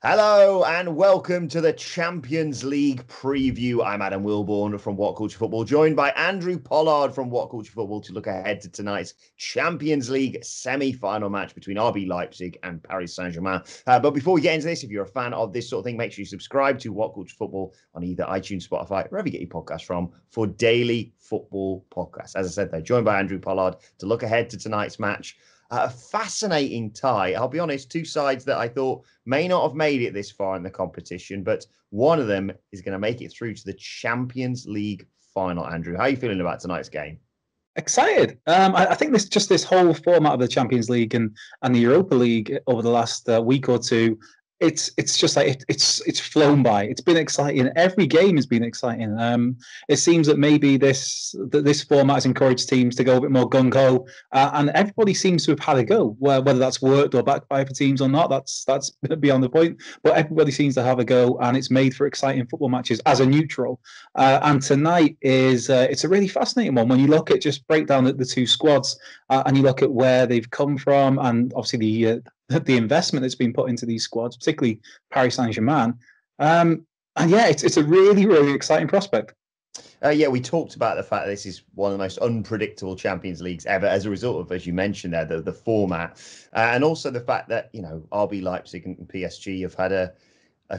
Hello and welcome to the Champions League preview. I'm Adam Wilbourn from WhatCulture Football, joined by Andrew Pollard from WhatCulture Football to look ahead to tonight's Champions League semi-final match between RB Leipzig and Paris Saint-Germain. But before we get into this, if you're a fan of this sort of thing, make sure you subscribe to WhatCulture Football on either iTunes, Spotify, wherever you get your podcasts from, for daily football podcasts. As I said, they're joined by Andrew Pollard to look ahead to tonight's match. A fascinating tie. I'll be honest, two sides that I thought may not have made it this far in the competition, but one of them is going to make it through to the Champions League final. Andrew, how are you feeling about tonight's game? Excited. I think this whole format of the Champions League and the Europa League over the last week or two, it's just like it's flown by. It's been exciting. Every game has been exciting. It seems that maybe this format has encouraged teams to go a bit more gung ho, and everybody seems to have had a go. Whether that's worked or backfired for teams or not, that's beyond the point. But everybody seems to have a go, and it's made for exciting football matches as a neutral. And tonight is it's a really fascinating one when you look at just break down the two squads and you look at where they've come from, and obviously the investment that's been put into these squads, particularly Paris Saint-Germain. And yeah, it's a really, really exciting prospect. We talked about the fact that this is one of the most unpredictable Champions Leagues ever as a result of, as you mentioned there, the format. And also the fact that, RB Leipzig and PSG have had a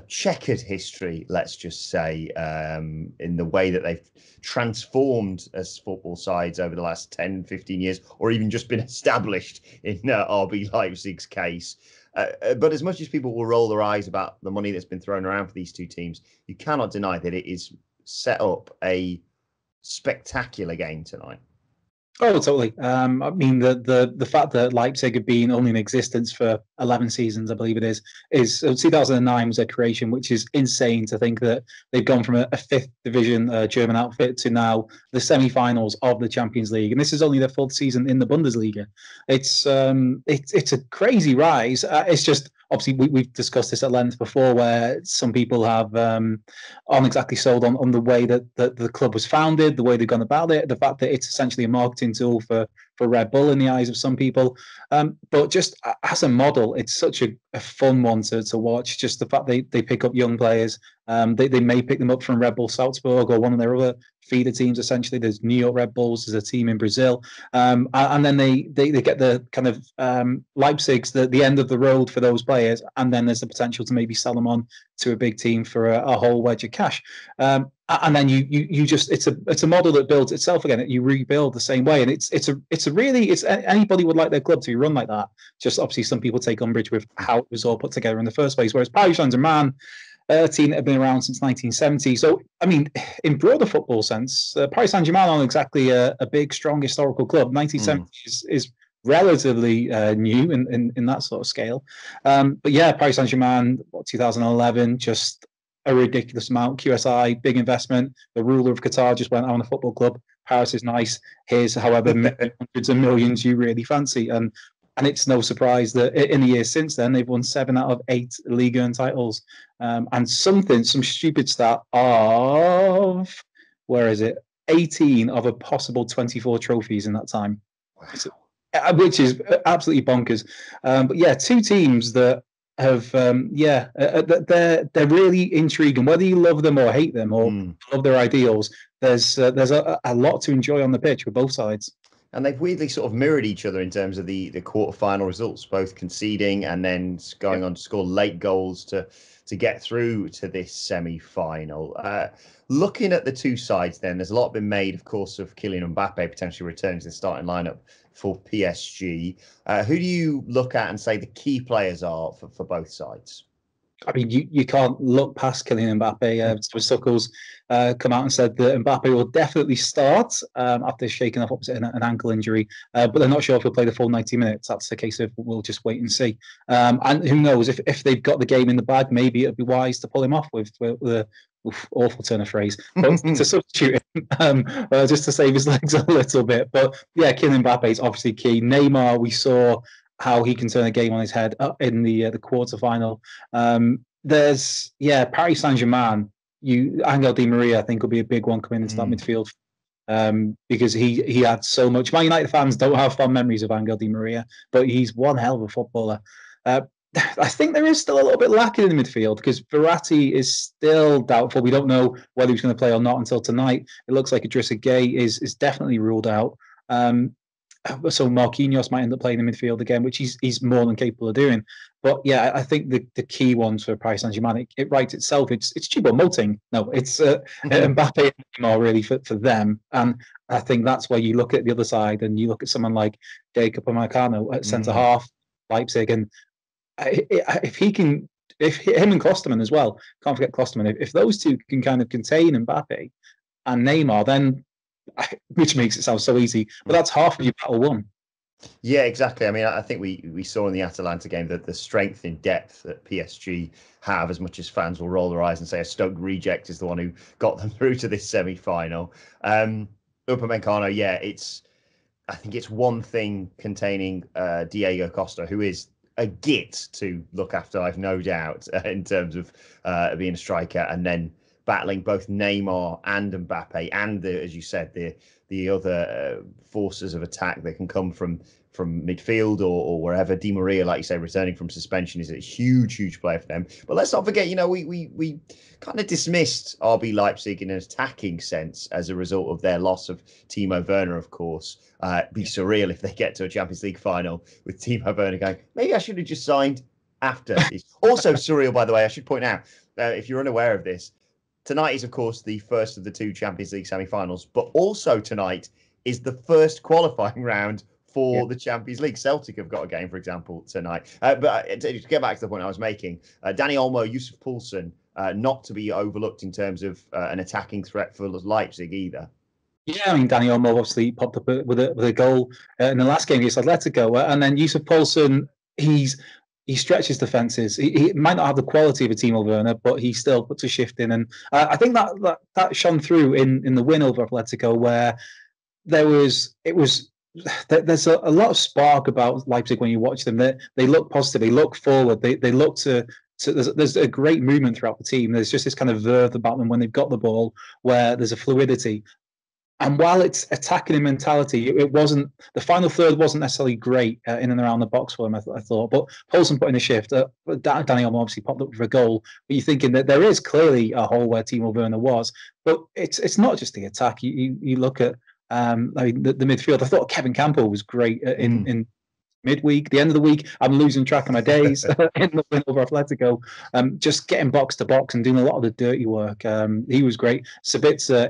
checkered history, let's just say, in the way that they've transformed as football sides over the last 10, 15 years, or even just been established in RB Leipzig's case. But as much as people will roll their eyes about the money that's been thrown around for these two teams, you cannot deny that it is set up a spectacular game tonight. Oh, totally. I mean, the fact that Leipzig have been only in existence for 11 seasons, I believe it is 2009 was their creation, which is insane to think that they've gone from a fifth division German outfit to now the semi-finals of the Champions League, and this is only their fourth season in the Bundesliga. It's a crazy rise. It's just obviously we've discussed this at length before, where some people have aren't exactly sold on the way that the club was founded, the way they've gone about it, the fact that it's essentially a marketing tool for Red Bull in the eyes of some people. But just as a model, it's such a fun one to watch. Just the fact they pick up young players. They may pick them up from Red Bull Salzburg or one of their other feeder teams. Essentially, there's New York Red Bulls, there's a team in Brazil, and then they get the kind of Leipzig's the end of the road for those players, and then there's the potential to maybe sell them on to a big team for a whole wedge of cash. And then you just it's a model that builds itself again. You rebuild the same way, and it's anybody would like their club to be run like that. Just obviously some people take umbrage with how it was all put together in the first place. Whereas Paris Saint-Germain, a team that have been around since 1970. So I mean, in broader football sense, Paris Saint-Germain aren't exactly a big, strong historical club. 1970 is relatively new in that sort of scale. But yeah, Paris Saint-Germain, 2011, just a ridiculous amount. QSI, big investment. The ruler of Qatar just went on a football club. Paris is nice. Here's however many hundreds of millions you really fancy. And it's no surprise that in the years since then, they've won 7 out of 8 Ligue 1 titles. And some stupid stat of, 18 of a possible 24 trophies in that time. Wow. Which is absolutely bonkers. But yeah, two teams that have they're really intriguing. Whether you love them or hate them or love their ideals, there's a lot to enjoy on the pitch with both sides. And they've weirdly sort of mirrored each other in terms of the quarterfinal results, both conceding and then going on to score late goals to get through to this semi-final. Looking at the two sides then, there's a lot been made, of course, of Kylian Mbappe potentially returning to the starting lineup for PSG. Who do you look at and say the key players are for both sides? I mean, you can't look past Kylian Mbappe. Suckles come out and said that Mbappe will definitely start after shaking off opposite an ankle injury, but they're not sure if he'll play the full 90 minutes. That's the case of we'll just wait and see. And who knows, if they've got the game in the bag, maybe it'd be wise to pull him off with the awful turn of phrase, but to substitute him just to save his legs a little bit. But yeah, Kylian Mbappe is obviously key. Neymar, we saw how he can turn a game on his head in the quarterfinal. There's Paris Saint-Germain. Angel Di Maria, I think, will be a big one coming into that midfield because he had so much. Man United fans don't have fond memories of Angel Di Maria, but he's one hell of a footballer. I think there is still a little bit lacking in the midfield because Verratti is still doubtful. We don't know whether he's going to play or not until tonight. It looks like Idrissa Gueye is definitely ruled out. So Marquinhos might end up playing in midfield again, which he's more than capable of doing. But yeah, I think the key ones for Paris Saint-Germain, it writes itself. It's Choupo-Moting. No, it's Mbappe and Neymar really for them. And I think that's where you look at the other side and you look at someone like Jacob Upamecano at centre half, Leipzig, and if him and Klosterman as well, can't forget Klosterman. If those two can kind of contain Mbappe and Neymar, then which makes it sound so easy, but that's half of your battle won. Yeah, exactly. I mean, I think we saw in the Atalanta game that the strength in depth that PSG have, as much as fans will roll their eyes and say a Stoke reject is the one who got them through to this semi-final. Upamecano, yeah, I think it's one thing containing Diego Costa, who is a git to look after, I've no doubt, in terms of being a striker, and then battling both Neymar and Mbappe, and as you said, the other forces of attack that can come from midfield or wherever. Di Maria, like you say, returning from suspension, is a huge player for them. But let's not forget, we kind of dismissed RB Leipzig in an attacking sense as a result of their loss of Timo Werner, of course. It'd be surreal if they get to a Champions League final with Timo Werner going, maybe I should have just signed after. It's also surreal, by the way, I should point out, if you're unaware of this, tonight is, of course, the first of the two Champions League semi-finals, but also tonight is the first qualifying round for the Champions League. Celtic have got a game, for example, tonight. But to get back to the point I was making, Dani Olmo, Yusuf Poulsen, not to be overlooked in terms of an attacking threat for Leipzig either. Yeah, I mean, Dani Olmo obviously popped up with a goal in the last game against Atletico, and then Yusuf Poulsen, he stretches defences. He might not have the quality of a Timo Werner, but he still puts a shift in. And I think that shone through in the win over Atletico, where there's a lot of spark about Leipzig when you watch them. They look positive. They look forward. They look to there's a great movement throughout the team. There's just this kind of verve about them when they've got the ball, where there's a fluidity. And while it's attacking in mentality, it wasn't, the final third wasn't necessarily great in and around the box for him, I thought. But Poulsen put in a shift. Dani Olmo obviously popped up for a goal. But you're thinking that there is clearly a hole where Timo Werner was. But it's not just the attack. You look at the midfield. I thought Kevin Campbell was great in midweek, the end of the week. I'm losing track of my days in the win over Atletico. Just getting box to box and doing a lot of the dirty work. He was great. Sabitzer,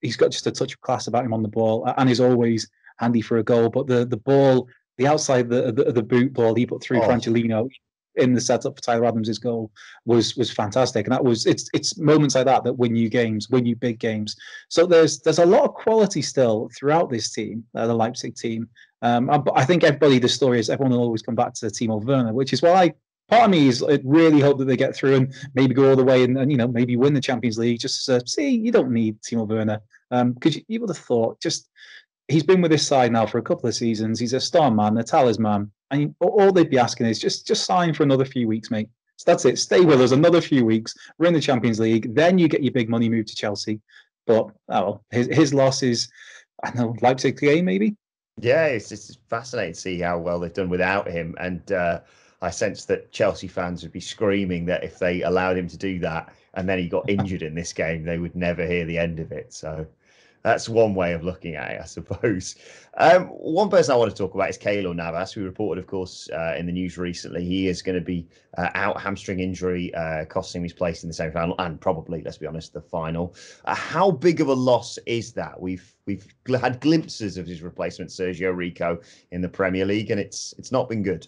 he's got just a touch of class about him on the ball, and is always handy for a goal. But the ball, the outside the boot ball he put through Frangelino in the setup for Tyler Adams' goal was fantastic. And it's moments like that win you games, win you big games. So there's a lot of quality still throughout this team, the Leipzig team. I think the story is everyone will always come back to Timo Werner, which is why part of me is really hope that they get through and maybe go all the way and maybe win the Champions League. Just to see, you don't need Timo Werner, because you would have thought he's been with his side now for a couple of seasons. He's a star man, a talisman, and all they'd be asking is just sign for another few weeks, mate. So that's it. Stay with us another few weeks. We're in the Champions League. Then you get your big money move to Chelsea. But his loss is, I don't know, Leipzig game maybe. Yeah, it's fascinating to see how well they've done without him. And I sense that Chelsea fans would be screaming that if they allowed him to do that and then he got injured in this game, they would never hear the end of it. So that's one way of looking at it, I suppose. One person I want to talk about is Keylor Navas, who reported, of course, in the news recently. He is going to be out, hamstring injury, costing him his place in the semi-final and probably, let's be honest, the final. How big of a loss is that? We've had glimpses of his replacement, Sergio Rico, in the Premier League, and it's not been good.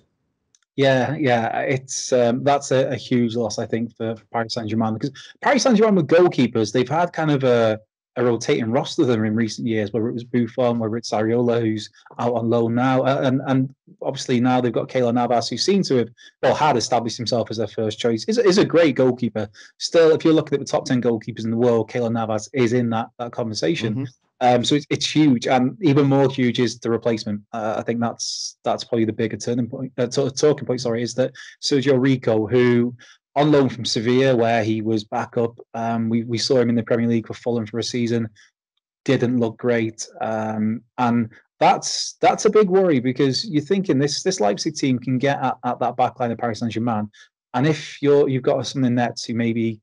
Yeah, it's that's a huge loss, I think, for Paris Saint-Germain, because Paris Saint-Germain with goalkeepers, they've had kind of a rotating roster of them in recent years, whether it was Buffon, whether it's Sariola, who's out on loan now, and obviously now they've got Keylor Navas, who seems to have had established himself as their first choice. Is a great goalkeeper. Still, if you're looking at the top 10 goalkeepers in the world, Keylor Navas is in that conversation. Mm-hmm. So it's huge, and even more huge is the replacement. I think that's probably the bigger talking point. Is that Sergio Rico, who on loan from Sevilla, where he was back up. We saw him in the Premier League for Fulham for a season. didn't look great, and that's a big worry, because you're thinking this Leipzig team can get at that back line of Paris Saint-Germain, and if you've got someone in nets who maybe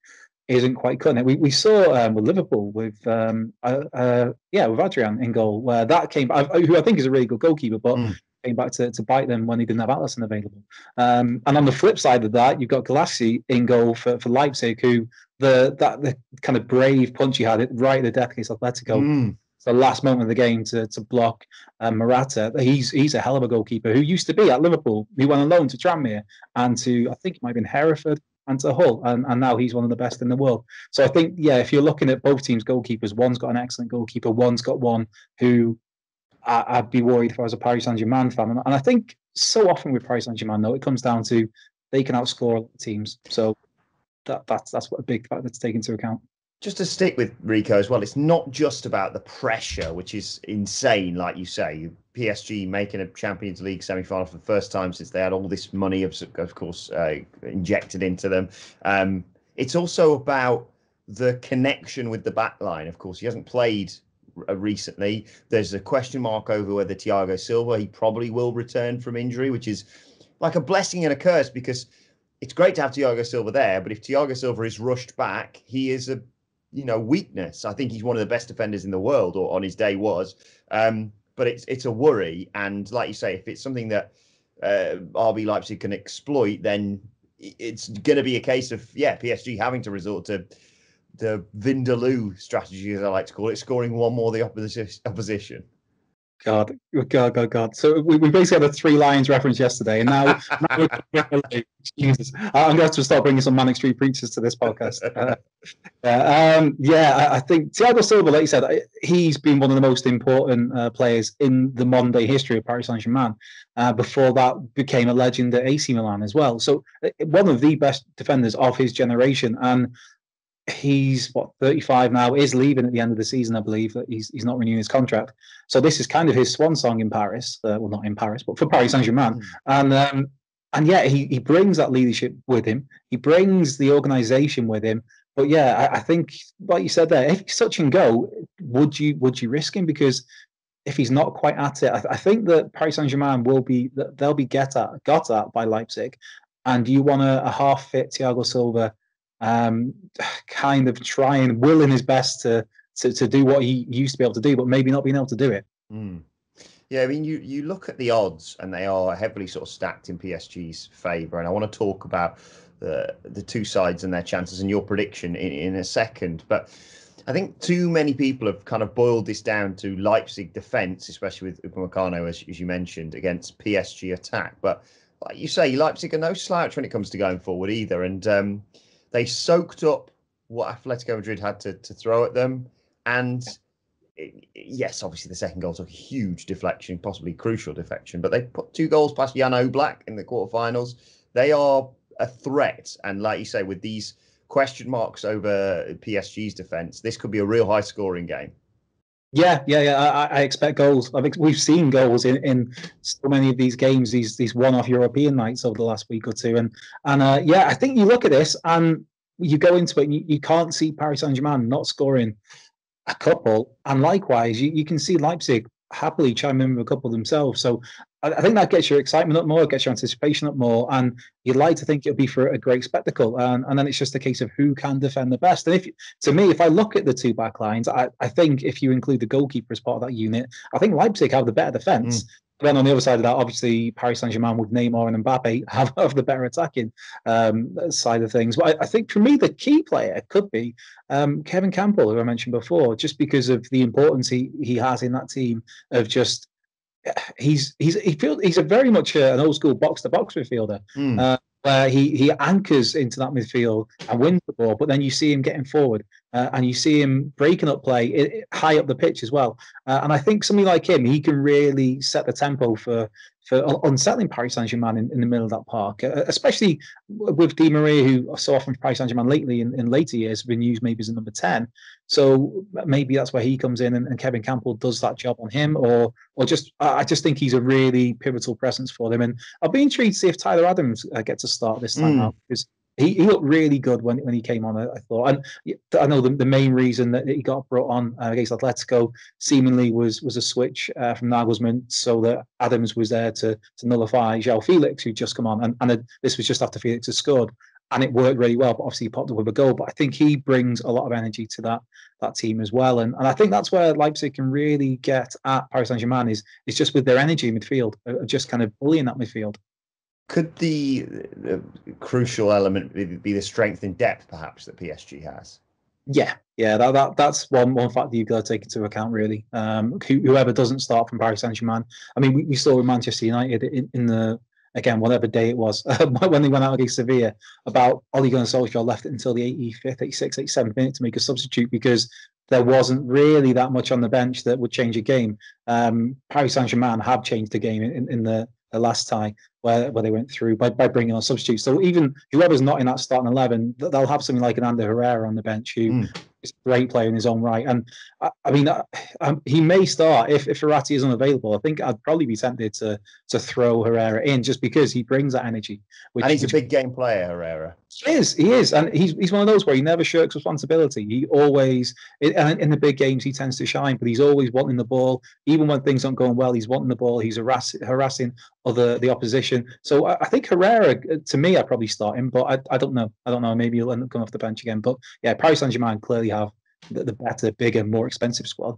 isn't quite cutting it. We saw with Liverpool with with Adrian in goal, where that came, who I think is a really good goalkeeper, but came back to bite them when he didn't have Alisson available. And on the flip side of that, you've got Galassi in goal for Leipzig, who the kind of brave punch he had it right at the death against Atletico. The last moment of the game to block Morata. He's a hell of a goalkeeper who used to be at Liverpool, who went on loan to Tranmere and to, I think it might have been Hereford and to Hull, and now he's one of the best in the world. So I think, if you're looking at both teams' goalkeepers, one's got an excellent goalkeeper, one's got one who I'd be worried if I was a Paris Saint-Germain fan. And I think so often with Paris Saint-Germain, though, it comes down to they can outscore teams. So that's what a big factor to take into account. Just to stick with Rico as well, it's not just about the pressure, which is insane, like you say. PSG making a Champions League semi-final for the first time since they had all this money, of course, injected into them. It's also about the connection with the back line. Of course, he hasn't played recently. There's a question mark over whether Thiago Silva, he probably will return from injury, which is like a blessing and a curse, because it's great to have Thiago Silva there, but if Thiago Silva is rushed back, he is a weakness. I think he's one of the best defenders in the world, or on his day was. But it's a worry. And like you say, if it's something that RB Leipzig can exploit, then it's going to be a case of, PSG having to resort to the Vindaloo strategy, as I like to call it, scoring one more the opposition. God. So we basically had a Three Lions reference yesterday, and now Jesus, I'm going to have to start bringing some Manic Street Preachers to this podcast. I think Thiago Silva, like you said, he's been one of the most important players in the modern day history of Paris Saint-Germain. Before that, became a legend at AC Milan as well. So one of the best defenders of his generation, and he's 35 now, is leaving at the end of the season, I believe. That he's not renewing his contract. So this is kind of his swan song in Paris. Well, not in Paris, but for Paris Saint-Germain. And he brings that leadership with him. He brings the organisation with him. But I think, like you said there, if he's touch and go, would you risk him? Because if he's not quite at it, I think that Paris Saint-Germain they'll be got at by Leipzig. And you want a half-fit Thiago Silva, kind of trying, willing his best to do what he used to be able to do, but maybe not being able to do it. Yeah, I mean, you look at the odds, and they are heavily sort of stacked in PSG's favour. And I want to talk about the two sides and their chances and your prediction in a second. But I think too many people have kind of boiled this down to Leipzig defence, especially with Upamecano, as you mentioned, against PSG attack. But like you say, Leipzig are no slouch when it comes to going forward either. And they soaked up what Atletico Madrid had to throw at them. And yes, obviously the second goal took a huge deflection, possibly crucial deflection, but they put 2 goals past Jan Oblak in the quarterfinals. They are a threat. And like you say, with these question marks over PSG's defence, this could be a real high scoring game. Yeah. I expect goals. I think we've seen goals in so many of these games, these one-off European nights over the last week or two. And I think you look at this and you go into it and you can't see Paris Saint-Germain not scoring a couple. And likewise, you can see Leipzig happily chime in with a couple themselves. So I think that gets your excitement up more, gets your anticipation up more, and you'd like to think it'll be for a great spectacle. And then it's just a case of who can defend the best. And if I look at the two back lines, I think if you include the goalkeeper as part of that unit, I think Leipzig have the better defence. Then on the other side of that, obviously Paris Saint-Germain with Neymar and Mbappe have the better attacking side of things. But I think for me, the key player could be Kevin Campbell, who I mentioned before, just because of the importance he has in that team of just. He's a very much an old school box to box midfielder, where he anchors into that midfield and wins the ball, but then you see him getting forward and you see him breaking up play high up the pitch as well. And I think somebody like him, he can really set the tempo for unsettling Paris Saint-Germain in the middle of that park, especially with Di Maria, who so often for Paris Saint-Germain lately in later years been used maybe as a number 10. So maybe that's where he comes in and Kevin Campbell does that job on him, or just I just think he's a really pivotal presence for them. And I'll be intrigued to see if Tyler Adams gets a start this time out, because He looked really good when he came on, I thought. And I know the main reason that he got brought on against Atletico seemingly was a switch from Nagelsmann, so that Adams was there to nullify João Felix, who'd just come on. And this was just after Felix had scored. And it worked really well, but obviously he popped up with a goal. But I think he brings a lot of energy to that team as well. And I think that's where Leipzig can really get at Paris Saint-Germain is just with their energy in midfield, just kind of bullying that midfield. Could the crucial element be the strength in depth, perhaps, that PSG has? Yeah, that's one factor you've got to take into account, really. Whoever doesn't start from Paris Saint-Germain. I mean, we saw with Manchester United in the, again, whatever day it was, when they went out against Sevilla, about Ole Gunnar Solskjaer left it until the 85th, 86th, 87th minute to make a substitute because there wasn't really that much on the bench that would change a game. Paris Saint-Germain have changed the game in the last tie where they went through by bringing on substitutes. So even whoever's not in that starting 11, they'll have something like an Ander Herrera on the bench who is a great player in his own right. And I mean, he may start if Verratti isn't available. I think I'd probably be tempted to throw Herrera in just because he brings that energy. And he's a big game player, Herrera. He is, and he's one of those where he never shirks responsibility. He always, in the big games, he tends to shine, but he's always wanting the ball. Even when things aren't going well, he's wanting the ball. He's harassing the opposition. So I think Herrera, to me, I'd probably start him, but I don't know. Maybe he'll end up coming off the bench again. But yeah, Paris Saint-Germain clearly have the better, bigger, more expensive squad.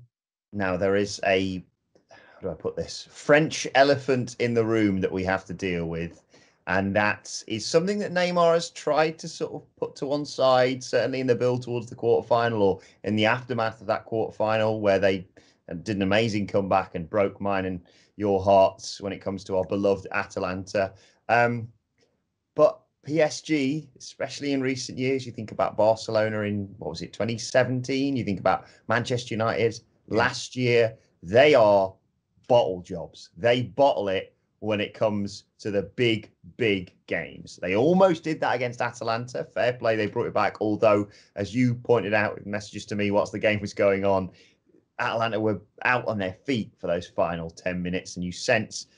Now there is a, how do I put this, French elephant in the room that we have to deal with. And that is something that Neymar has tried to sort of put to one side, certainly in the build towards the quarterfinal or in the aftermath of that quarterfinal, where they did an amazing comeback and broke mine and your hearts when it comes to our beloved Atalanta. But PSG, especially in recent years, you think about Barcelona in, 2017? You think about Manchester United last year. They are bottle jobs. They bottle it when it comes to the big games. They almost did that against Atalanta. Fair play, they brought it back. Although, as you pointed out with messages to me, whilst the game was going on, Atalanta were out on their feet for those final 10 minutes. And you sense,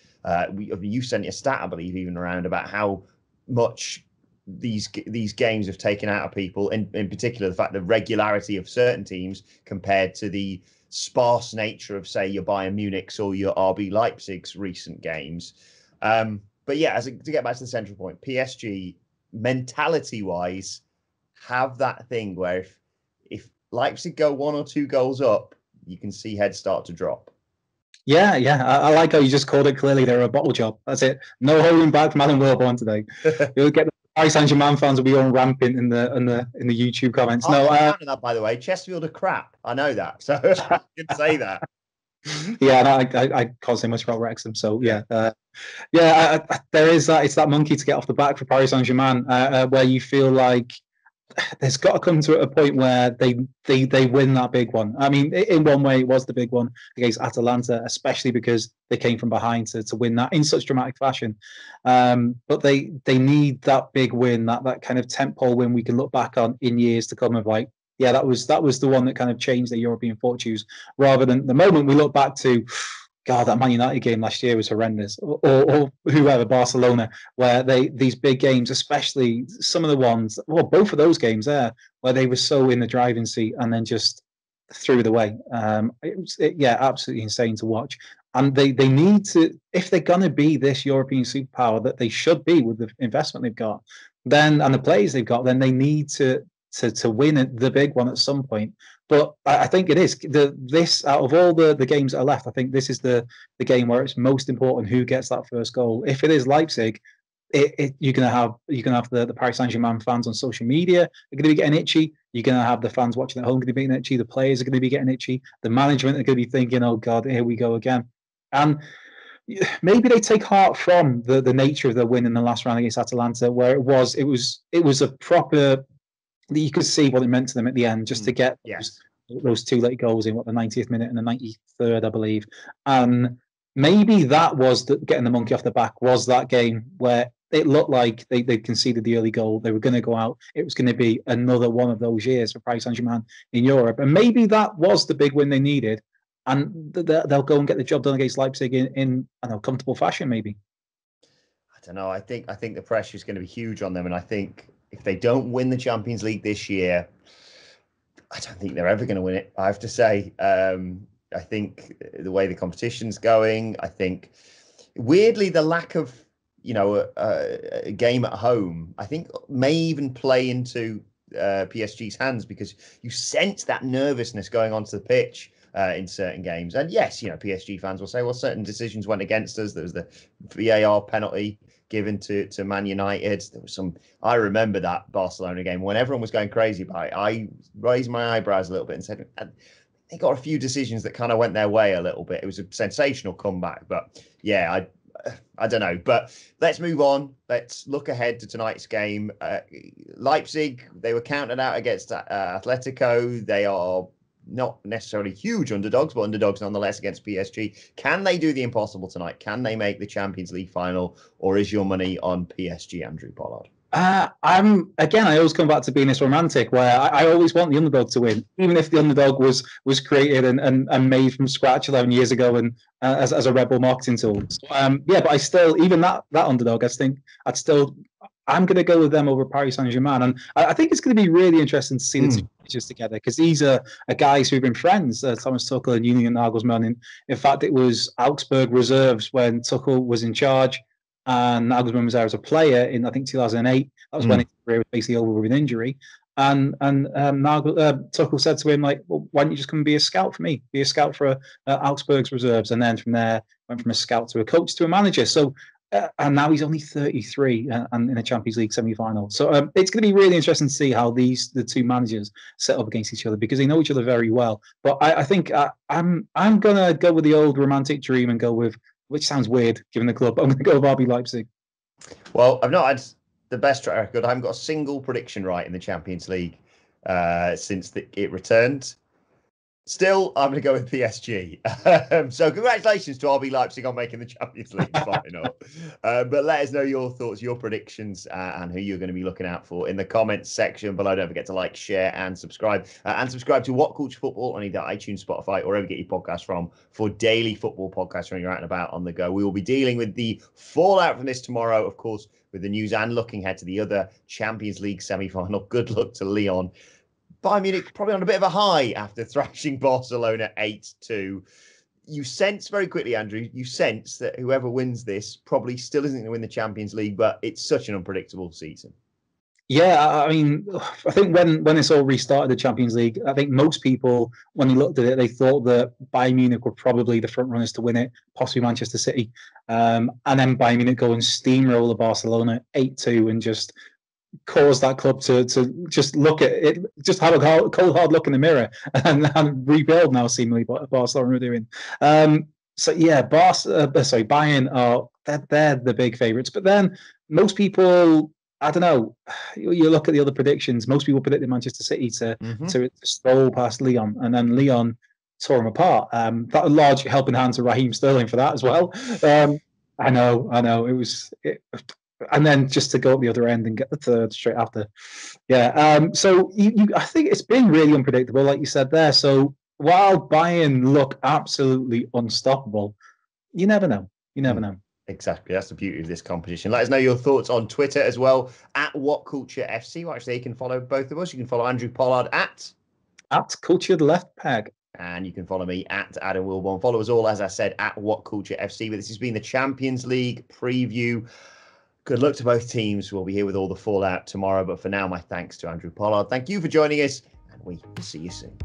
you sent a stat, I believe, even around about how much these games have taken out of people. In particular, the fact the regularity of certain teams compared to the sparse nature of, say, your Bayern Munich's or your RB Leipzig's recent games. But yeah, to get back to the central point, PSG, mentality-wise, have that thing where if Leipzig go 1 or 2 goals up, you can see heads start to drop. Yeah. I like how you just called it clearly. They're a bottle job. That's it. No holding back from Adam Wilbourn today. You'll get the Paris Saint-Germain fans will be on rampant in the YouTube comments. I'm not that, by the way. Chesterfield are crap. I know that, so I can say that. Yeah, I can't say much about Wrexham. So yeah, there is that. It's that monkey to get off the back for Paris Saint-Germain, where you feel like there's got to come to a point where they win that big one. I mean, in one way, it was the big one against Atalanta, especially because they came from behind to win that in such dramatic fashion. But they need that big win, that kind of tentpole win we can look back on in years to come of like, yeah, that was the one that kind of changed the European fortunes, rather than the moment we look back to, God, that Man United game last year was horrendous, or whoever, Barcelona, where these big games, especially some of the ones, well, both of those games there, where they were so in the driving seat and then just threw it away. Absolutely insane to watch. And they need to, if they're going to be this European superpower that they should be with the investment they've got, then and the players they've got, then they need to win the big one at some point. But I think it is this out of all the games that are left, I think this is the game where it's most important who gets that first goal. If it is Leipzig, you're gonna have the Paris Saint-Germain fans on social media are going to be getting itchy. You're going to have the fans watching at home going to be getting itchy. The players are going to be getting itchy. The management are going to be thinking, "Oh God, here we go again." And maybe they take heart from the nature of their win in the last round against Atalanta, where it was a proper. You could see what it meant to them at the end, just to get those 2 late goals in the 90th minute and the 93rd, I believe. And maybe that was getting the monkey off the back. Was that game where it looked like they conceded the early goal, they were going to go out. It was going to be another one of those years for Paris Saint-Germain in Europe, and maybe that was the big win they needed, and they'll go and get the job done against Leipzig in comfortable fashion. Maybe. I don't know. I think the pressure is going to be huge on them, and I think if they don't win the Champions League this year, I don't think they're ever going to win it, I have to say. I think the way the competition's going, I think weirdly the lack of, a game at home, I think may even play into PSG's hands, because you sense that nervousness going onto the pitch in certain games. And yes, PSG fans will say, well, certain decisions went against us. There was the VAR penalty given to Man United. There was I remember that Barcelona game when everyone was going crazy about it. I raised my eyebrows a little bit and said, they got a few decisions that kind of went their way a little bit. It was a sensational comeback, but yeah, I don't know. But let's move on. Let's look ahead to tonight's game. Leipzig, they were counted out against Atletico. They are not necessarily huge underdogs, but underdogs nonetheless against PSG. Can they do the impossible tonight? Can they make the Champions League final, or is your money on PSG, Andrew Pollard? I always come back to being this romantic where I always want the underdog to win, even if the underdog was created and made from scratch 11 years ago and as a Red Bull marketing tool. So, but I still, even that underdog, I'm going to go with them over Paris Saint-Germain. And I think it's going to be really interesting to see the two managers together, because these are guys who've been friends, Thomas Tuchel and Julian Nagelsmann. In fact, it was Augsburg reserves when Tuchel was in charge and Nagelsmann was there as a player in, I think, 2008. That was when his career was basically over with an injury. And Tuchel said to him, like, well, why don't you just come and be a scout for me? Be a scout for Augsburg's reserves. And then from there, went from a scout to a coach to a manager. So, and now he's only 33 and in a Champions League semi-final. So it's going to be really interesting to see how the two managers set up against each other, because they know each other very well. But I think I'm going to go with the old romantic dream and go with, which sounds weird given the club, I'm going to go with RB Leipzig. Well, I've not had the best track record. I haven't got a single prediction right in the Champions League since it returned. Still, I'm going to go with PSG. So congratulations to RB Leipzig on making the Champions League final. But let us know your thoughts, your predictions, and who you're going to be looking out for in the comments section below. Don't forget to like, share, and subscribe. And subscribe to WhatCulture Football on either iTunes, Spotify, or wherever you get your podcasts from for daily football podcasts when you're out and about on the go. We will be dealing with the fallout from this tomorrow, of course, with the news and looking ahead to the other Champions League semi-final. Good luck to Lyon. Bayern Munich probably on a bit of a high after thrashing Barcelona 8-2. You sense very quickly, Andrew, that whoever wins this probably still isn't going to win the Champions League, but it's such an unpredictable season. Yeah, I mean, I think when this all restarted, the Champions League, I think most people, when they looked at it, they thought that Bayern Munich were probably the front runners to win it, possibly Manchester City. And then Bayern Munich go and steamroll Barcelona 8-2 and just cause that club to just look at it, just have a cold hard look in the mirror and rebuild now, seemingly what Barcelona are doing. So yeah, Bayern are they're the big favourites. But then most people, I don't know, you look at the other predictions, most people predicted Manchester City to stroll past Lyon, and then Lyon tore them apart. That a large helping hand to Raheem Sterling for that as well. I know. And then just to go up the other end and get the third straight after. Yeah. So I think it's been really unpredictable, like you said there. So while Bayern look absolutely unstoppable, you never know. You never know. Exactly. That's the beauty of this competition. Let us know your thoughts on Twitter as well, at WhatCultureFC. Well, actually, you can follow both of us. You can follow Andrew Pollard at Cultured Left Peg. And you can follow me at Adam Wilbourn. Follow us all, as I said, at WhatCultureFC. But this has been the Champions League preview. Good luck to both teams. We'll be here with all the fallout tomorrow. But for now, my thanks to Andrew Pollard. Thank you for joining us, and we will see you soon.